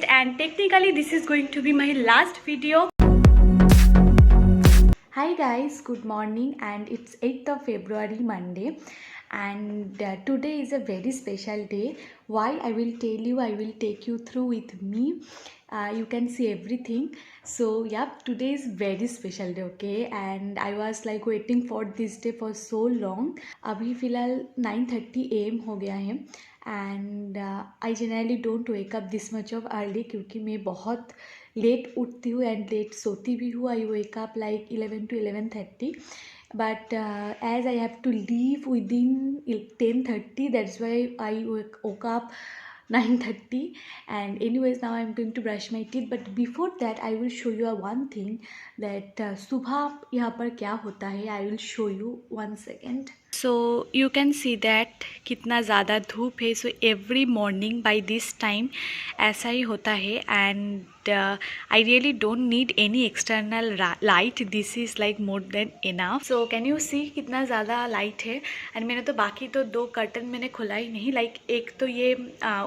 and technically this is going to be my last video. Hi guys, good morning, and it's 8th of February, Monday, and today is a very special day. Why, I will tell you, I will take you through with me. You can see everything. So yeah, today is very special day, okay? And I was like waiting for this day for so long. अभी फ़िलहाल 9:30 AM हो गया है, and I generally don't wake up this much of early क्योंकि मैं बहुत late उठती हूँ एंड लेट सोती भी हूँ. आई wake up like 11 to 11:30, but as I have to leave within 10:30, that's why I woke up 9:30. And anyways, now I'm going to brush my teeth, but before that I will show you one thing that सुबह यहाँ पर क्या होता है. I will show you 1 second. So you can see that कितना ज़्यादा धूप है. So every morning by this time ऐसा ही होता है, and I really don't need any external light. This is like more than enough. So can you see कितना ज़्यादा light है. एंड मैंने तो बाकी तो 2 कर्टन मैंने खोला ही नहीं. लाइक एक तो ये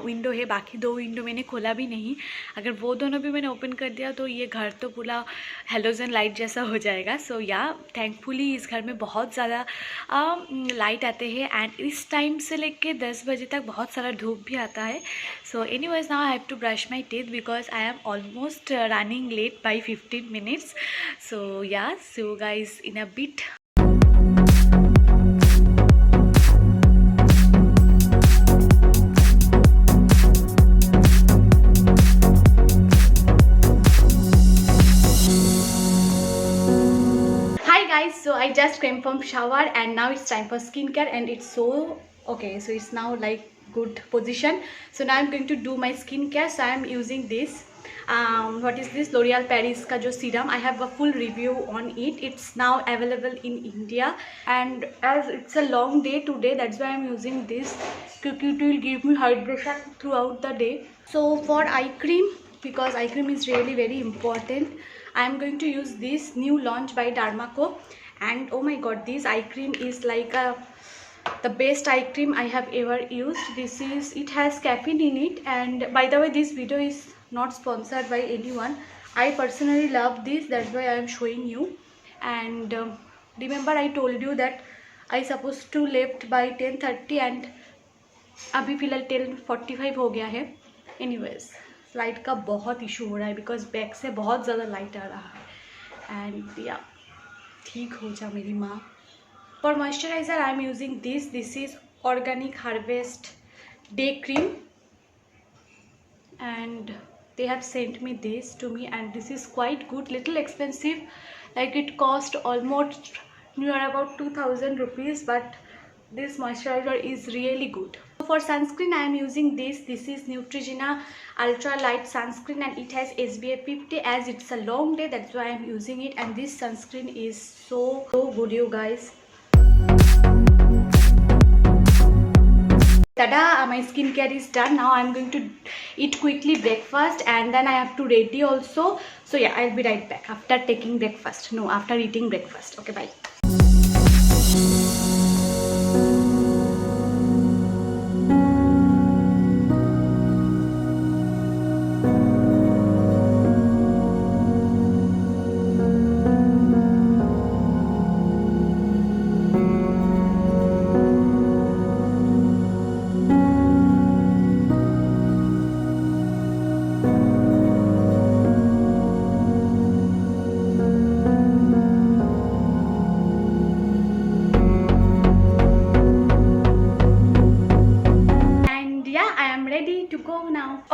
विंडो है, बाकी 2 विंडो मैंने खोला भी नहीं. अगर वो दोनों भी मैंने ओपन कर दिया तो ये घर तो पूरा हेलोजन लाइट जैसा हो जाएगा. सो या थैंकफुली इस घर में बहुत ज़्यादा लाइट आते हैं, एंड इस टाइम से लेके 10 बजे तक बहुत सारा धूप भी आता है. So anyways, now I have to brush my teeth because I am almost running late by 15 minutes. So yeah, see you guys in a bit. So I just came from shower and now it's time for skincare, and it's so okay. So it's now like good position. So now I'm going to do my skincare. So I am using this. What is this? L'Oreal Paris का जो serum. I have a full review on it. It's now available in India, and as it's a long day today, that's why I'm using this क्योंकि it will give me hydration throughout the day. So for eye cream, because eye cream is really very important, I am going to use this new launch by Dermaco. And oh my god, this eye cream is like the best eye cream I have ever used. It has caffeine in it, and by the way, this video is not sponsored by anyone. I personally love this, that's why I am showing you. And remember I told you that I supposed to left by 10:30 and अभी फ़िलहाल 10:45 हो गया है. Anyways, light का बहुत issue हो रहा है बिकॉज बैक से बहुत ज़्यादा लाइट आ रहा है. एंड या, ठीक हो जा मेरी माँ. For moisturiser I am using this is organic harvest day cream, and they have sent me this to me, and this is quite good. Little expensive, like it cost almost near about 2000 rupees, but this moisturizer is really good. For sunscreen I am using this is Neutrogena ultra light sunscreen, and it has SPF 50. as it's a long day, that's why I am using it, and this sunscreen is so good, you guys. Tada, my skincare is done. Now I'm going to eat quickly breakfast, and then I have to ready also. So yeah, I'll be right back after taking breakfast. No, after eating breakfast. Okay, bye.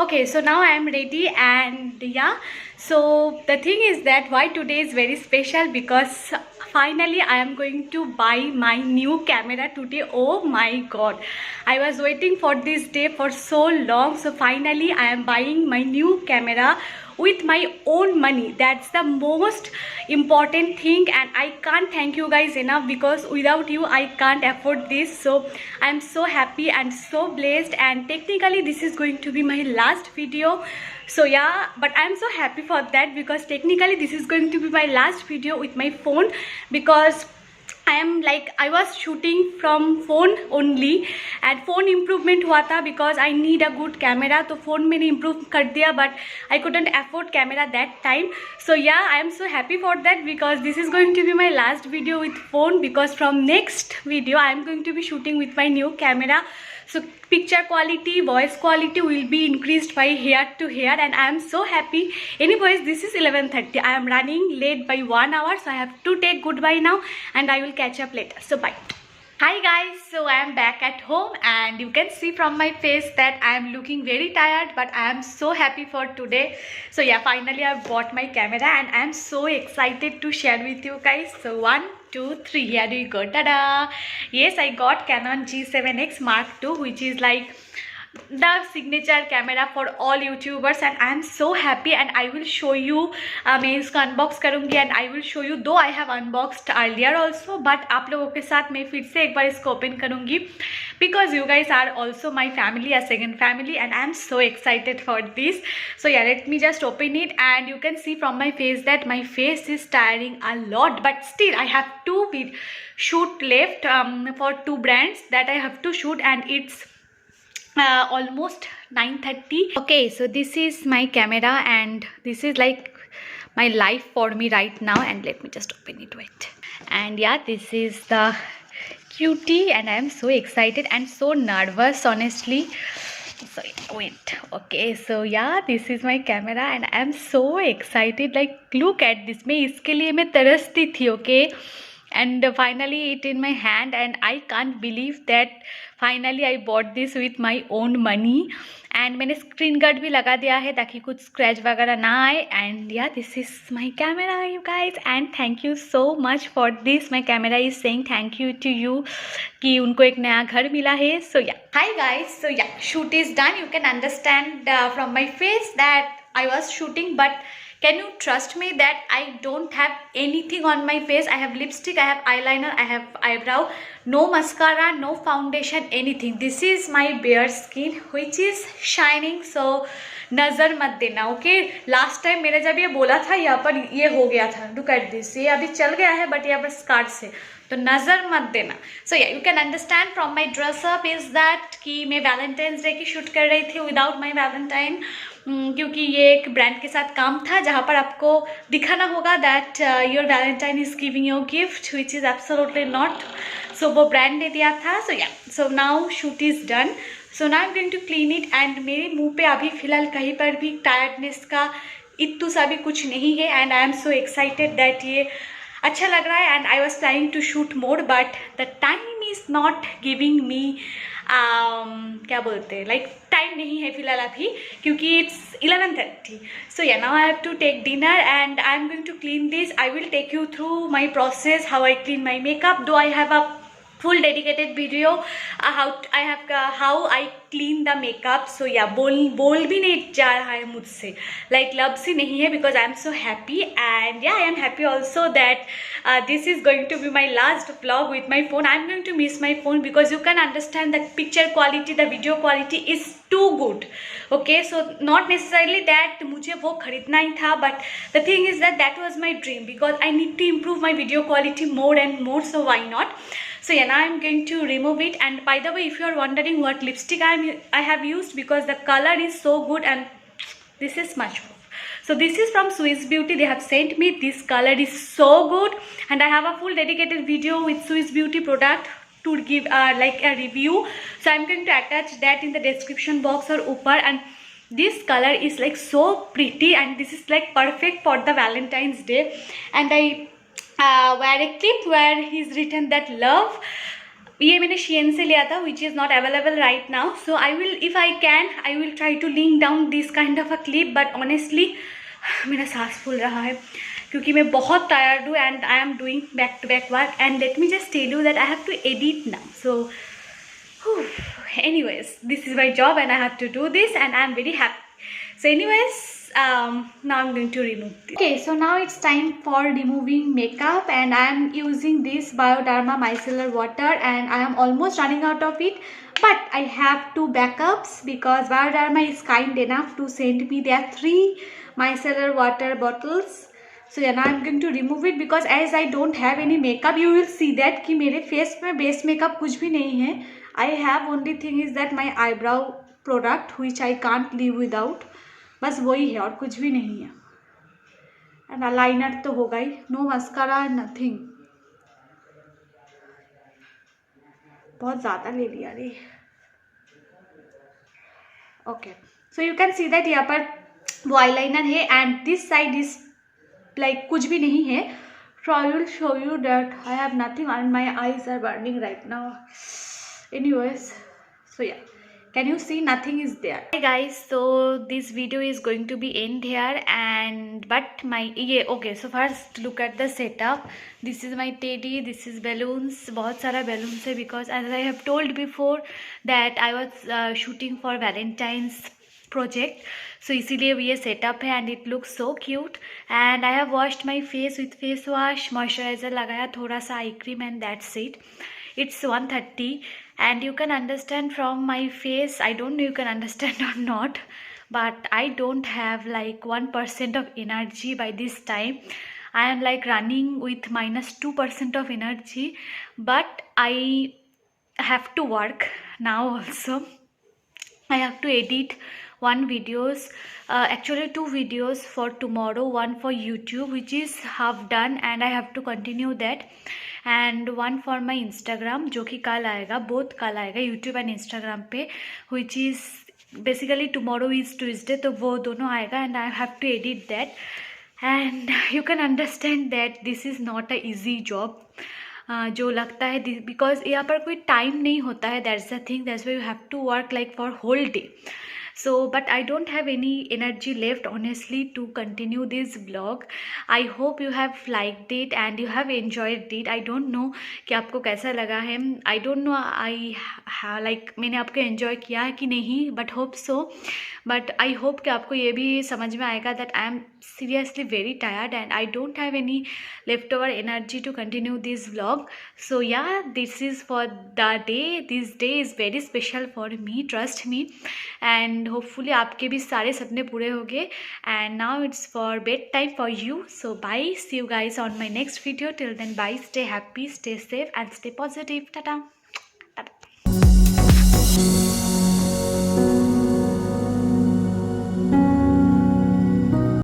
Okay, so now I am ready, and yeah, so the thing is that why today is very special, because finally I am going to buy my new camera today. Oh my god, I was waiting for this day for so long. So finally I am buying my new camera with my own money. That's the most important thing, and I can't thank you guys enough, because without you I can't afford this. So I am so happy and so blessed, and technically this is going to be my last video. So yeah, but I am so happy for that, because technically this is going to be my last video with my phone, because I was shooting from phone only and phone improvement हुआ था because I need a good camera, तो phone मैंने improve कर दिया but I couldn't afford camera that time. So yeah, I am so happy for that because this is going to be my last video with phone, because from next video I am going to be shooting with my new camera. So picture quality, voice quality will be increased by hair to hair, and I am so happy. Anyways, this is 11:30. I am running late by 1 hour, so I have to take goodbye now and I will catch up later. So bye. Hi guys, so I am back at home and you can see from my face that I am looking very tired, but I am so happy for today. So yeah, finally I bought my camera and I am so excited to share with you guys. So 1, 2, 3, here we go. Tada! Yes, I got Canon G7X Mark II, which is like the signature camera for all YouTubers, and I am so happy and I will show you. मैं इसका unbox करूँगी and I will show you, though I have unboxed earlier also, but आप लोगों के साथ मैं फिर से एक बार इसको open करूँगी because you guys are also my family, a second family, and I am so excited for this. So yeah, let me just open it and you can see from my face that my face is tiring a lot, but still I have two shoot left for two brands that I have to shoot, and it's almost 9:30. Okay, so this is my camera and this is like my life for me right now, and let me just open it. Wait. And yeah, this is the cutie and I am so excited and so nervous, honestly. So wait. Okay, so yeah, this is my camera and I am so excited. Like, look at this. मैं इसके लिए मैं तरसती थी, okay? And finally it in my hand and I can't believe that finally I bought this with my own money. And मैंने screen guard भी लगा दिया है ताकि कुछ स्क्रैच वगैरह ना आए. And yeah this is my camera you guys, and thank you so much for this. My camera is saying thank you to you कि उनको एक नया घर मिला है. सो या हाई गाइज, सो या shoot is done. You can understand from my face that I was shooting, but can you trust me that I don't have anything on my face? I have lipstick, I have eyeliner, I have eyebrow, no mascara, no foundation, anything. This is my bare skin which is shining, so नज़र मत देना, okay? Last time मैंने जब ये बोला था यहाँ पर ये हो गया था, लुक एट दिस, ये अभी चल गया है बट यहाँ पर स्कार्ट से, तो नज़र मत देना. सो या you can understand from my dress up is that कि मैं वैलेंटाइंस डे की शूट कर रही थी विदाउट माई वैलेंटाइन, क्योंकि ये एक ब्रांड के साथ काम था जहाँ पर आपको दिखाना होगा that your valentine is giving your gift which is absolutely not. So वो ब्रांड ने दिया था. So yeah, so now shoot is done. So now I am going to clean it. And मेरे मुंह पे अभी फ़िलहाल कहीं पर भी टायर्डनेस का इत्तू सा भी कुछ नहीं है, and I am so excited that ये अच्छा लग रहा है. And I was planning to shoot more but the time is not giving me, क्या बोलते हैं, लाइक टाइम नहीं है फिलहाल अभी क्योंकि it's 11:30. So yeah now I have to take dinner and I am going to clean this. I will take you through my process, how I clean my makeup, though I have a full dedicated video how I clean the makeup. So yeah, बोल भी नहीं जा रहा है मुझसे, like लफ्ज़ ही नहीं है because I am so happy. And yeah, I am happy also that this is going to be my last vlog with my phone. I am going to miss my phone because you can understand the picture quality, the video quality is too good. Okay, so not necessarily that मुझे वो खरीदना ही था, but the thing is that was my dream because I need to improve my video quality more and more, so why not? So yeah, now I'm going to remove it. And by the way, if you are wondering what lipstick I have used, because the color is so good and this is much more. So this is from Swiss Beauty. They have sent me this color is so good, and I have a full dedicated video with Swiss Beauty product to give like a review. So I'm going to attach that in the description box or upper. And this color is like so pretty, and this is like perfect for the Valentine's Day. And I wear a clip where he's written that love. ये मैंने Shein से लिया था, which is not available right now. So I will, if I can, I will try to link down this kind of a clip. But honestly, मेरा सांस फूल रहा है क्योंकि मैं बहुत tired हूँ and I am doing back to back work. And let me just tell you that I have to edit now. So anyways, this is my job and I have to do this, and I am very happy. So anyways, now I'm going to remove this. Okay, so now it's time for removing makeup, and I am using this Bioderma micellar water, and I am almost running out of it, but I have two backups because Bioderma is kind enough to send me their 3 micellar water bottles So yeah, now I'm going to remove it because as I don't have any makeup, you will see that कि मेरे face में base makeup कुछ भी नहीं है. I have only thing is that my eyebrow product which I can't live without. बस वही है और कुछ भी नहीं है. And eyeliner तो होगा ही. No mascara, nothing. बहुत ज़्यादा ले लिया रे. Okay. So you can see that यहाँ पर वो eyeliner है and this side is like कुछ भी नहीं है. So I will show you that I have nothing and my eyes are burning right now. Anyways, so yeah, can you see nothing is there? Hi guys, so this video is going to be end here and but my okay, so first look at the setup. This is my teddy, this is balloons, बहुत सारा balloons है because as I have told before that I was shooting for Valentine's project, so इसीलिए ये setup है and it looks so cute and I have washed my face with face wash, moisturizer लगाया, थोड़ा सा eye cream and that's it. It's 1:30 and you can understand from my face, I don't know you can understand or not, but I don't have like 1% of energy by this time. I am like running with -2% of energy, but I have to work now also. I have to edit actually 2 videos for tomorrow, one for YouTube which is half done and I have to continue that, and one for my Instagram जो कि कल आएगा, both कल आएगा YouTube and Instagram पे, which is basically tomorrow is Tuesday, तो वो दोनों आएगा and I have to edit that and you can understand that this is not a easy job. जो लगता है बिकॉज यहाँ पर कोई टाइम नहीं होता है, that's the thing, that's why you have to work like for whole day. So but I don't have any energy left honestly to continue this vlog. I hope you have liked it and you have enjoyed it. I don't know कि आपको कैसा लगा है. I don't know I like मैंने आपको enjoy किया है कि नहीं, but hope so. But I hope कि आपको ये भी समझ में आएगा that I am seriously very tired and I don't have any leftover energy to continue this vlog. So yeah, this is for the day. This day is very special for me, trust me, and hopefully आपके भी सारे सपने पूरे होंगे. And now it's for bed time for you. So bye, see you guys on my next video. Till then, bye, stay happy, stay safe and stay positive. Tata.